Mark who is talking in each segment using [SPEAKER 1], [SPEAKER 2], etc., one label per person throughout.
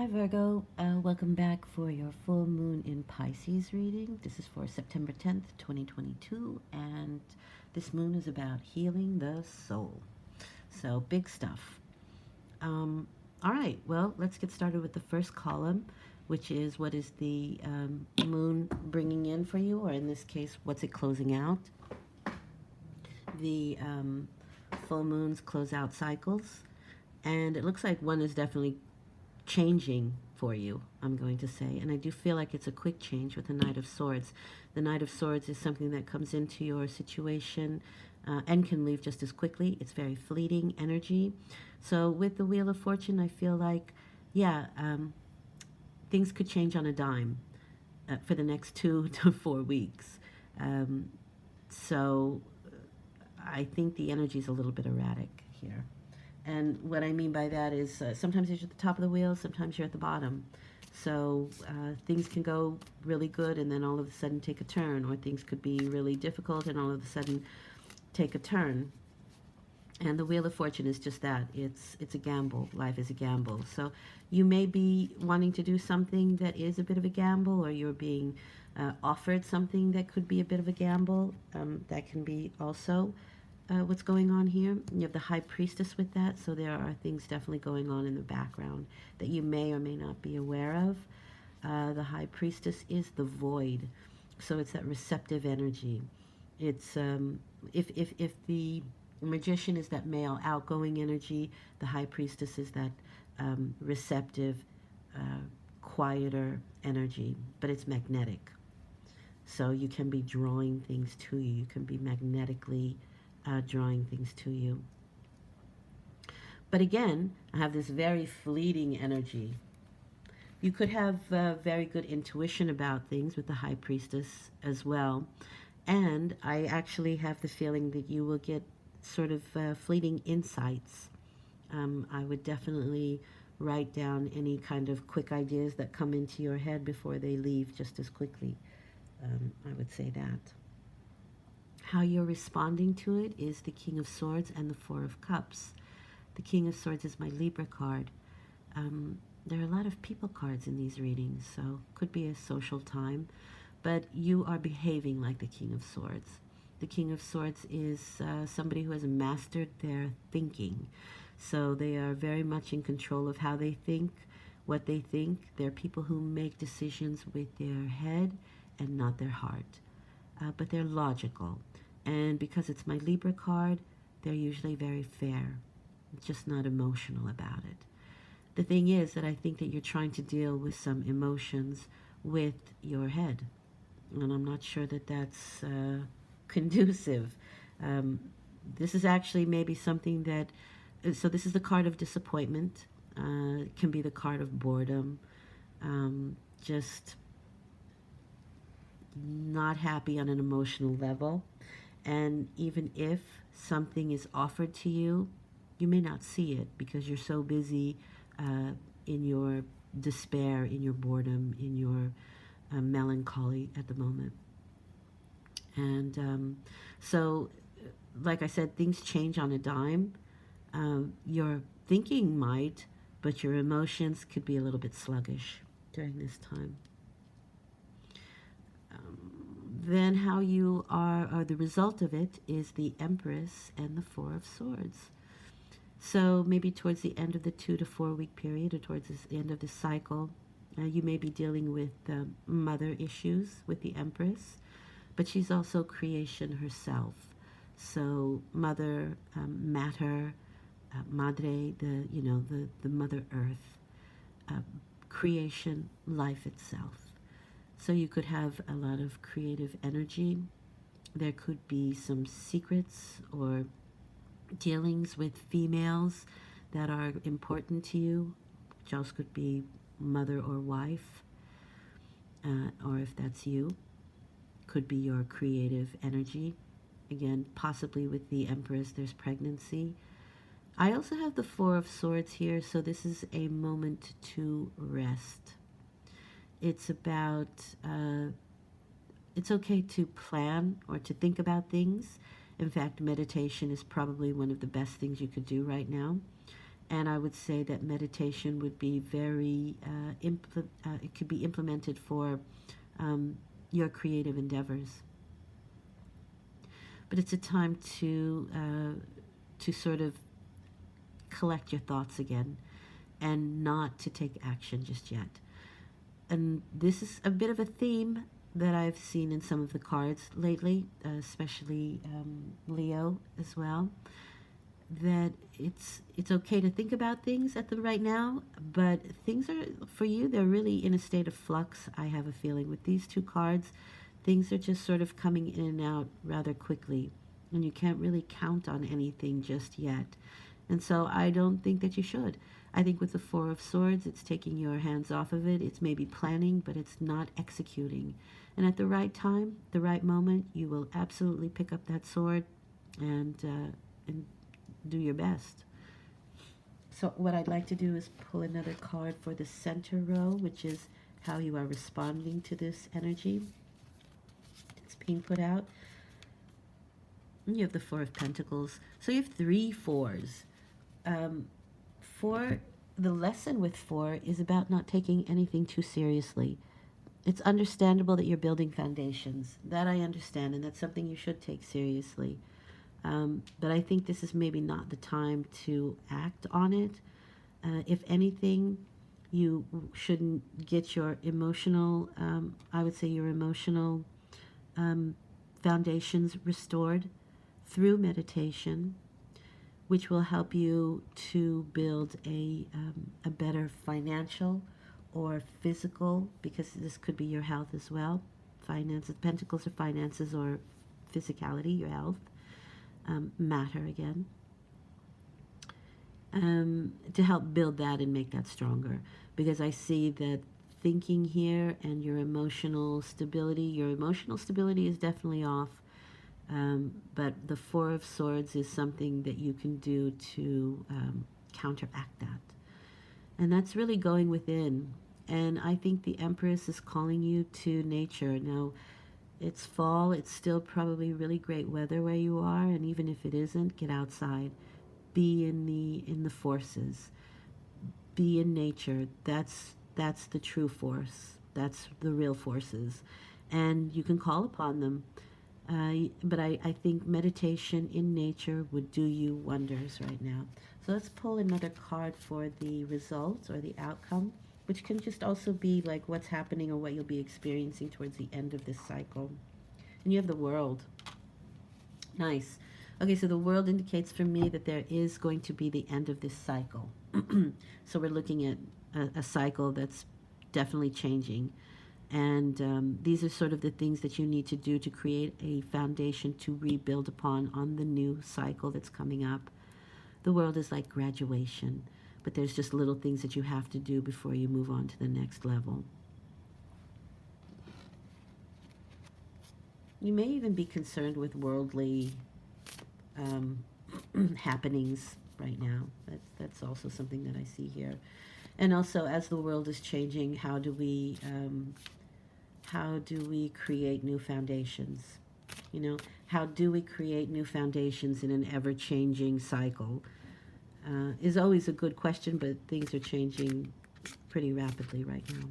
[SPEAKER 1] Hi Virgo, welcome back for your full moon in Pisces reading. This is for September 10th, 2022, and this moon is about healing the soul. So, big stuff. All right, well, let's get started with the first column, which is what is the moon bringing in for you, or in this case, what's it closing out? The full moons close out cycles, and it looks like one is definitely changing for you, I'm going to say. And I do feel like it's a quick change with the Knight of Swords. The Knight of Swords is something that comes into your situation and can leave just as quickly. It's very fleeting energy. So with the Wheel of Fortune, I feel like, yeah, things could change on a dime for the next 2 to 4 weeks. Um, so I think the energy is a little bit erratic here. And what I mean by that is sometimes you're at the top of the wheel, sometimes you're at the bottom. So things can go really good and then all of a sudden take a turn, or things could be really difficult and all of a sudden take a turn. And the Wheel of Fortune is just that. It's a gamble. Life is a gamble. So you may be wanting to do something that is a bit of a gamble, or you're being offered something that could be a bit of a gamble. That can be also what's going on here. You have the High Priestess with that, so there are things definitely going on in the background that you may or may not be aware of. The High Priestess is the void, so it's that receptive energy. It's if the Magician is that male outgoing energy, the High Priestess is that receptive, quieter energy, but it's magnetic. So you can be drawing things to you. You can be magnetically drawing things to you. But again, I have this very fleeting energy. You could have very good intuition about things with the High Priestess as well. And I actually have the feeling that you will get sort of fleeting insights. I would definitely write down any kind of quick ideas that come into your head before they leave just as quickly. I would say that. How you're responding to it is the King of Swords and the Four of Cups. The King of Swords is my Libra card. There are a lot of people cards in these readings, so could be a social time, but you are behaving like the King of Swords. The King of Swords is somebody who has mastered their thinking. So they are very much in control of how they think, what they think. They're people who make decisions with their head and not their heart. But they're logical. And because it's my Libra card, they're usually very fair, just not emotional about it. The thing is that I think that you're trying to deal with some emotions with your head. And I'm not sure that that's conducive. This is actually maybe something that, so this is the card of disappointment. It can be the card of boredom. Just not happy on an emotional level. And even if something is offered to you, you may not see it because you're so busy in your despair, in your boredom, in your melancholy at the moment. And so, like I said, things change on a dime. Your thinking might, but your emotions could be a little bit sluggish during this time. Then how you are, or the result of it, is the Empress and the Four of Swords. So maybe towards the end of the 2 to 4 week period, or towards the end of the cycle, you may be dealing with mother issues with the Empress, but she's also creation herself. So mother, matter, madre, the Mother Earth, creation, life itself. So you could have a lot of creative energy. There could be some secrets or dealings with females that are important to you, which also could be mother or wife, or if that's you, could be your creative energy. Again, possibly with the Empress, there's pregnancy. I also have the Four of Swords here, so this is a moment to rest. It's about, it's okay to plan or to think about things. In fact, meditation is probably one of the best things you could do right now. And I would say that meditation would be very, it could be implemented for um, your creative endeavors. But it's a time to sort of collect your thoughts again and not to take action just yet. And this is a bit of a theme that I've seen in some of the cards lately, especially Leo as well. That it's okay to think about things at the right now, but things are for you. They're really in a state of flux. I have a feeling with these two cards, things are just sort of coming in and out rather quickly, and you can't really count on anything just yet. And so I don't think that you should. I think with the Four of Swords, it's taking your hands off of it. It's maybe planning, but it's not executing. And at the right time, the right moment, you will absolutely pick up that sword and do your best. So what I'd like to do is pull another card for the center row, which is how you are responding to this energy. It's being put out. And you have the Four of Pentacles. So you have 3 fours. Four, the lesson with 4 is about not taking anything too seriously. It's understandable that you're building foundations. That I understand, and that's something you should take seriously. But I think this is maybe not the time to act on it. If anything, you shouldn't get your emotional, I would say your emotional foundations restored through meditation, which will help you to build a better financial or physical, because this could be your health as well. Finances, pentacles are finances or physicality, your health. Matter again, to help build that and make that stronger, because I see that thinking here and your emotional stability is definitely off, but the Four of Swords is something that you can do to counteract that, and that's really going within. And I think the Empress is calling you to nature. Now, it's fall. It's still probably really great weather where you are, and even if it isn't, get outside. Be in the forces. Be in nature. That's the true force. That's the real forces, and you can call upon them. But I think meditation in nature would do you wonders right now. So let's pull another card for the results or the outcome, which can just also be like what's happening or what you'll be experiencing towards the end of this cycle. And you have the World. Nice. Okay, so the World indicates for me that there is going to be the end of this cycle. So we're looking at a cycle that's definitely changing. And these are sort of the things that you need to do to create a foundation to rebuild upon on the new cycle that's coming up. The World is like graduation, but there's just little things that you have to do before you move on to the next level. You may even be concerned with worldly happenings right now. That's also something that I see here. And also, as the world is changing, how do we create new foundations? You know, how do we create new foundations in an ever-changing cycle? Is always a good question, but things are changing pretty rapidly right now.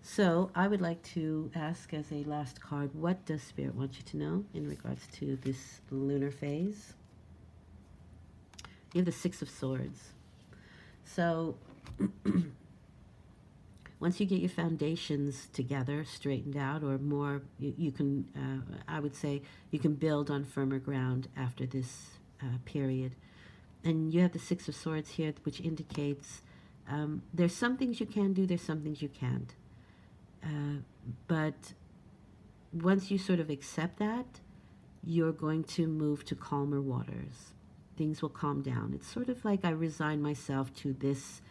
[SPEAKER 1] So I would like to ask as a last card, what does Spirit want you to know in regards to this lunar phase? You have the Six of Swords. So once you get your foundations together, straightened out, or more, you can, I would say, you can build on firmer ground after this period. And you have the Six of Swords here, which indicates there's some things you can do, there's some things you can't. But once you sort of accept that, you're going to move to calmer waters. Things will calm down. It's sort of like I resign myself to this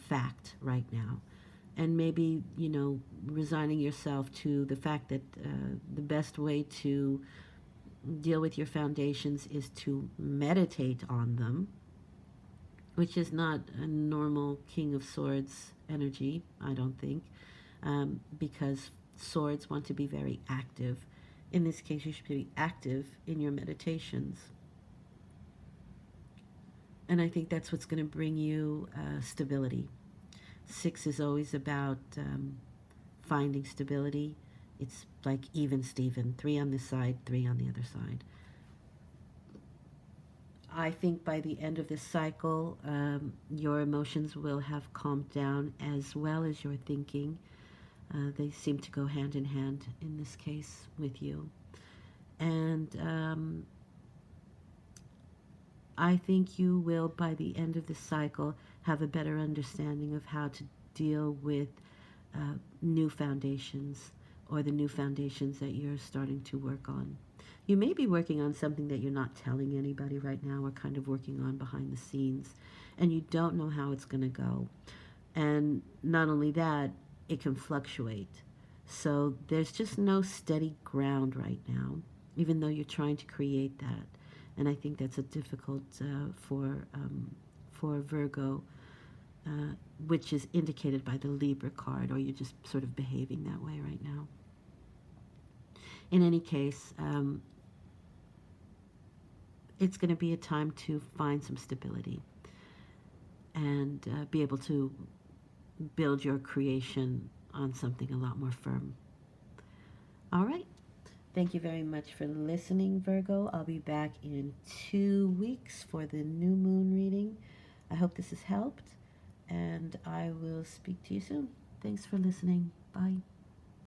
[SPEAKER 1] fact right now. And maybe, you know, resigning yourself to the fact that the best way to deal with your foundations is to meditate on them, which is not a normal King of Swords energy, I don't think, because swords want to be very active. In this case, you should be active in your meditations. And I think that's what's going to bring you stability. 6 is always about finding stability. It's like even Steven, 3 on this side, 3 on the other side. I think by the end of this cycle, your emotions will have calmed down as well as your thinking. They seem to go hand in hand in this case with you. And I think you will, by the end of this cycle, have a better understanding of how to deal with new foundations or the new foundations that you're starting to work on. You may be working on something that you're not telling anybody right now or kind of working on behind the scenes, and you don't know how it's going to go. And not only that, it can fluctuate. So there's just no steady ground right now, even though you're trying to create that. And I think that's a difficult for Virgo, which is indicated by the Libra card, or you're just sort of behaving that way right now. In any case, it's going to be a time to find some stability and be able to build your creation on something a lot more firm. All right. Thank you very much for listening, Virgo. I'll be back in 2 weeks for the new moon reading. I hope this has helped, and I will speak to you soon. Thanks for listening. Bye.